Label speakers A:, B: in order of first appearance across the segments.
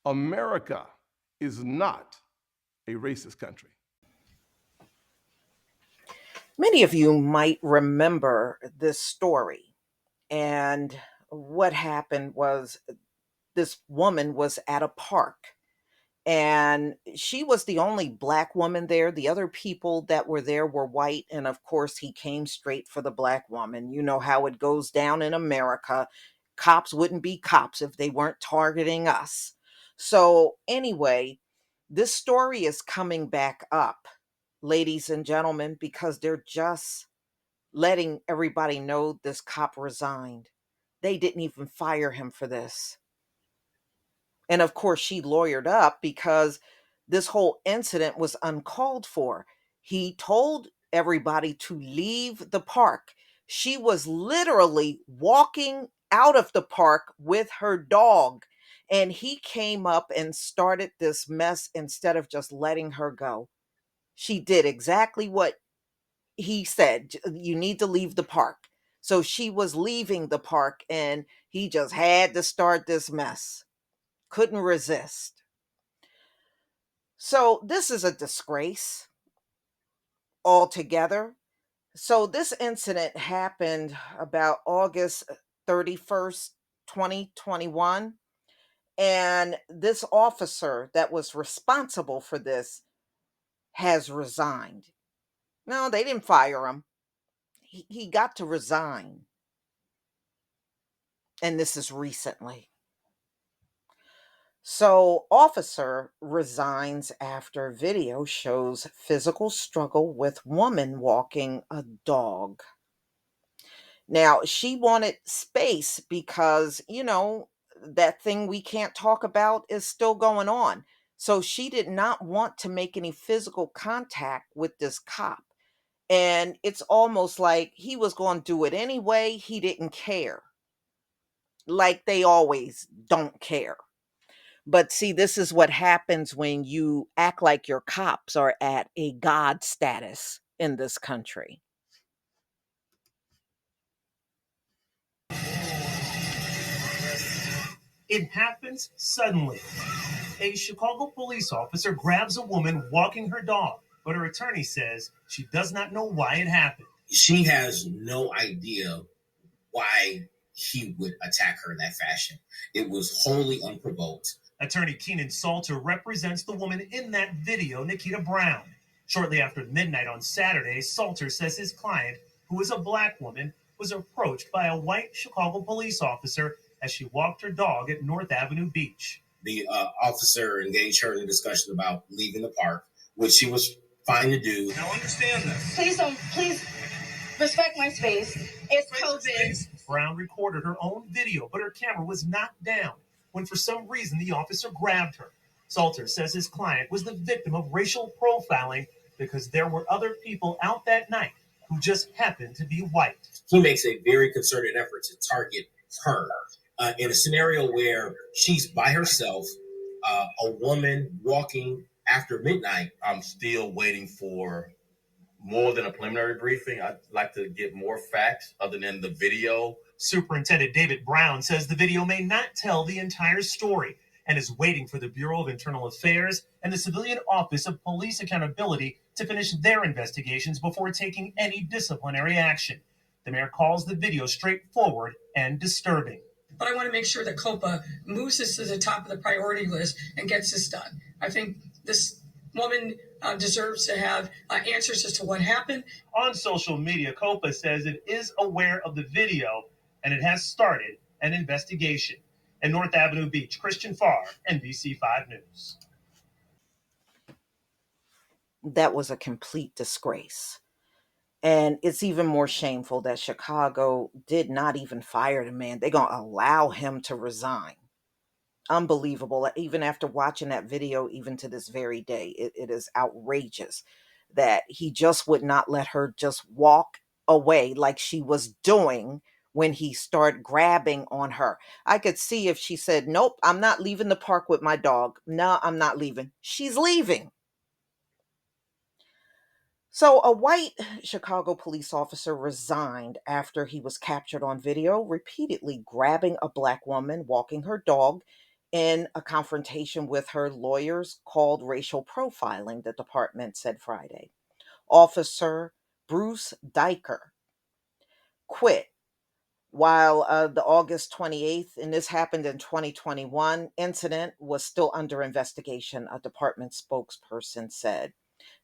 A: America is not a racist country.
B: Many of you might remember this story. And what happened was this woman was at a park and she was the only black woman there. The other people that were there were white. And of course, he came straight for the black woman. You know how it goes down in America. Cops wouldn't be cops if they weren't targeting us. So, anyway, this story is coming back up, ladies and gentlemen, because they're just letting everybody know this cop resigned. They didn't even fire him for this. And of course, she lawyered up because this whole incident was uncalled for. He told everybody to leave the park. She was literally walking out of the park with her dog. And he came up and started this mess instead of just letting her go. She did exactly what he said, You need to leave the park." So she was leaving the park and he just had to start this mess. Couldn't resist. So this is a disgrace altogether. So this incident happened about August 31st, 2021. And this officer that was responsible for this has resigned. No, they didn't fire him. He got to resign. And this is recently. So, officer resigns after video shows physical struggle with woman walking a dog. Now, she wanted space because, that thing we can't talk about is still going on. So, she did not want to make any physical contact with this cop. And it's almost like he was going to do it anyway. He didn't care. Like they always don't care. But see, this is what happens when you act like your cops are at a god status in this country.
C: It happens suddenly. A Chicago police officer grabs a woman walking her dog, but her attorney says she does not know why it happened.
D: She has no idea why he would attack her in that fashion. It was wholly unprovoked.
C: Attorney Keenan Salter represents the woman in that video, Nikita Brown. Shortly after midnight on Saturday, Salter says his client, who is a black woman, was approached by a white Chicago police officer as she walked her dog at North Avenue Beach.
D: The officer engaged her in a discussion about leaving the park, which she was fine to do.
C: Now understand this.
E: Please respect my space. It's COVID.
C: Brown recorded her own video, but her camera was knocked down when for some reason the officer grabbed her. Salter says his client was the victim of racial profiling because there were other people out that night who just happened to be white.
D: He makes a very concerted effort to target her in a scenario where she's by herself, a woman walking after midnight.
F: I'm still waiting for more than a preliminary briefing. I'd like to get more facts other than the video.
C: Superintendent David Brown says the video may not tell the entire story and is waiting for the Bureau of Internal Affairs and the Civilian Office of Police Accountability to finish their investigations before taking any disciplinary action. The mayor calls the video straightforward and disturbing.
E: But I want to make sure that COPA moves this to the top of the priority list and gets this done. I think this woman deserves to have answers as to what happened.
C: On social media, COPA says it is aware of the video and it has started an investigation. In North Avenue Beach, Christian Farr, NBC 5 News.
B: That was a complete disgrace. And it's even more shameful that Chicago did not even fire the man. They're going to allow him to resign. Unbelievable. Even after watching that video, even to this very day, it is outrageous that he just would not let her just walk away like she was doing when he started grabbing on her. I could see if she said, "Nope, I'm not leaving the park with my dog. No, I'm not leaving." She's leaving. So, a white Chicago police officer resigned after he was captured on video repeatedly grabbing a black woman walking her dog in a confrontation with her lawyers called racial profiling, the department said Friday. Officer Bruce Dyker quit while the August 28th, and this happened in 2021, incident was still under investigation, a department spokesperson said.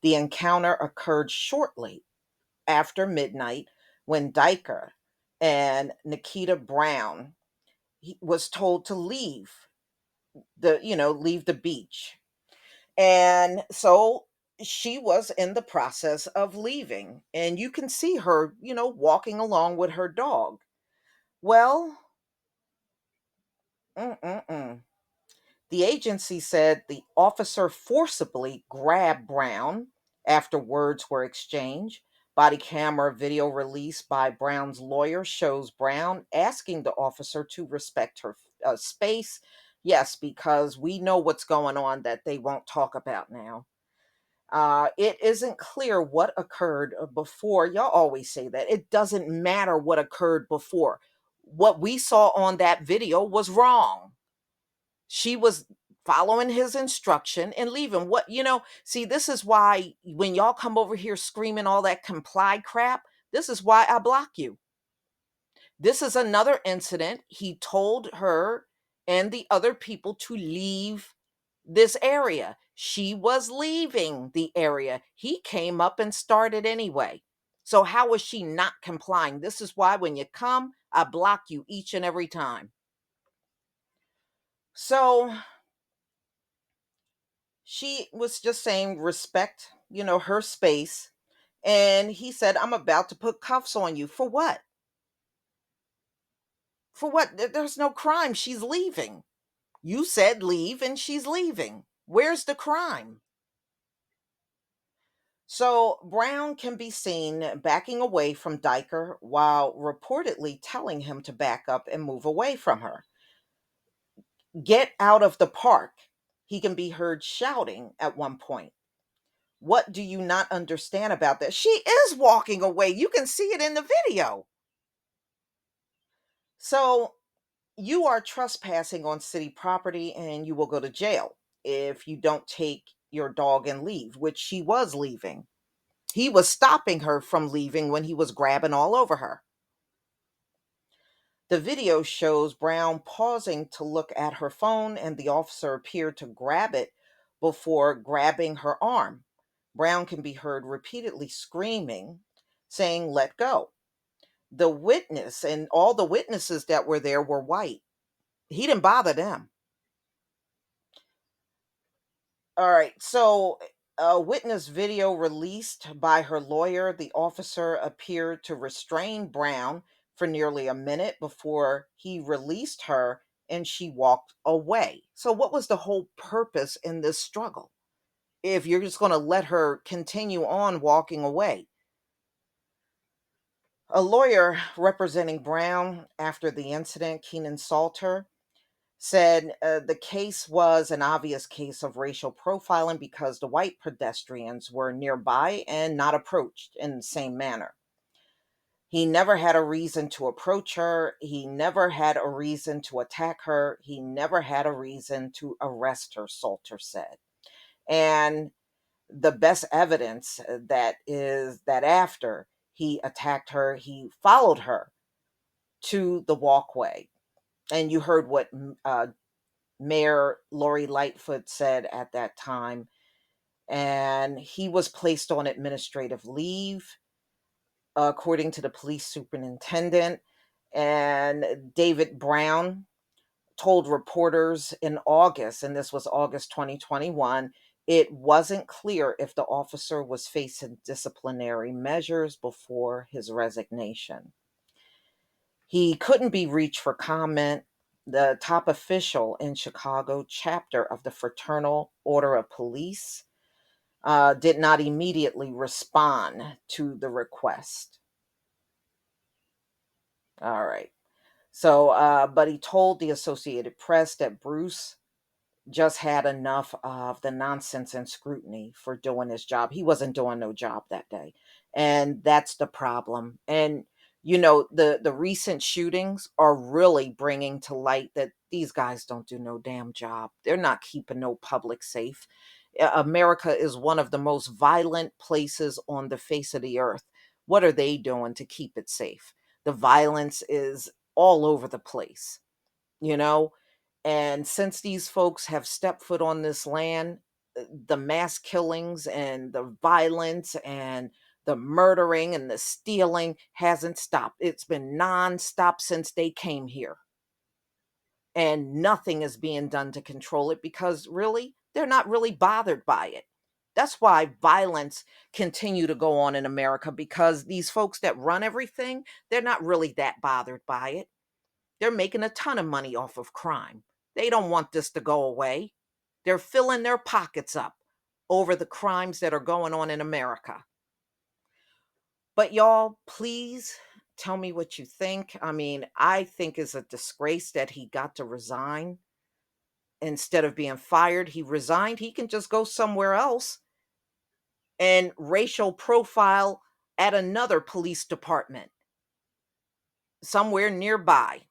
B: The encounter occurred shortly after midnight when Dyker and Nikita Brown was told to leave the beach. And so she was in the process of leaving, and you can see her, walking along with her dog. Well, mm-mm-mm. The agency said the officer forcibly grabbed Brown after words were exchanged. Body camera video released by Brown's lawyer shows Brown asking the officer to respect her space. Yes, because we know what's going on that they won't talk about now. It isn't clear what occurred before. Y'all always say that. It doesn't matter what occurred before. What we saw on that video was wrong. She was following his instruction and leaving. See, this is why when y'all come over here screaming all that comply crap, this is why I block you. This is another incident. He told her and the other people to leave this area. She was leaving the area. He came up and started anyway. So how is she not complying? This is why when you come, I block you each and every time. So she was just saying respect, her space. And he said, I'm about to put cuffs on you. For what? For what? There's no crime. She's leaving. You said leave and she's leaving. Where's the crime? So Brown can be seen backing away from Dyker while reportedly telling him to back up and move away from her. Get out of the park. He can be heard shouting at one point. What do you not understand about that? She is walking away. You can see it in the video. So you are trespassing on city property and you will go to jail if you don't take your dog and leave, which she was leaving. He was stopping her from leaving when he was grabbing all over her. The video shows Brown pausing to look at her phone, and the officer appeared to grab it before grabbing her arm. Brown can be heard repeatedly screaming, saying, "Let go." The witness and all the witnesses that were there were white. He didn't bother them. All right, so a witness video released by her lawyer, the officer appeared to restrain Brown for nearly a minute before he released her and she walked away. So, what was the whole purpose in this struggle if you're just going to let her continue on walking away? A lawyer representing Brown after the incident, Keenan Salter, said the case was an obvious case of racial profiling because the white pedestrians were nearby and not approached in the same manner. He never had a reason to approach her. He never had a reason to attack her. He never had a reason to arrest her, Salter said. And the best evidence that is that after he attacked her, he followed her to the walkway. And you heard what Mayor Lori Lightfoot said at that time. And he was placed on administrative leave, according to the police superintendent. And David Brown told reporters in August, and this was August 2021, it wasn't clear if the officer was facing disciplinary measures before his resignation. He couldn't be reached for comment. The top official in Chicago chapter of the Fraternal Order of Police did not immediately respond to the request. All right. So, but he told the Associated Press that Bruce just had enough of the nonsense and scrutiny for doing his job. He wasn't doing no job that day. And that's the problem. And You know, the recent shootings are really bringing to light that these guys don't do no damn job. They're not keeping no public safe. America is one of the most violent places on the face of the earth. What are they doing to keep it safe? The violence is all over the place, you know? And since these folks have stepped foot on this land, the mass killings and the violence and the murdering and the stealing hasn't stopped. It's been nonstop since they came here. And nothing is being done to control it because really, they're not really bothered by it. That's why violence continue to go on in America, because these folks that run everything, they're not really that bothered by it. They're making a ton of money off of crime. They don't want this to go away. They're filling their pockets up over the crimes that are going on in America. But y'all, please tell me what you think. I mean, I think it's a disgrace that he got to resign instead of being fired. He resigned. He can just go somewhere else and racial profile at another police department somewhere nearby.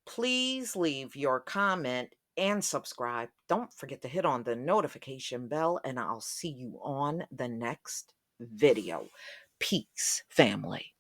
B: Please leave your comment and subscribe. Don't forget to hit on the notification bell, and I'll see you on the next video. Peace, family.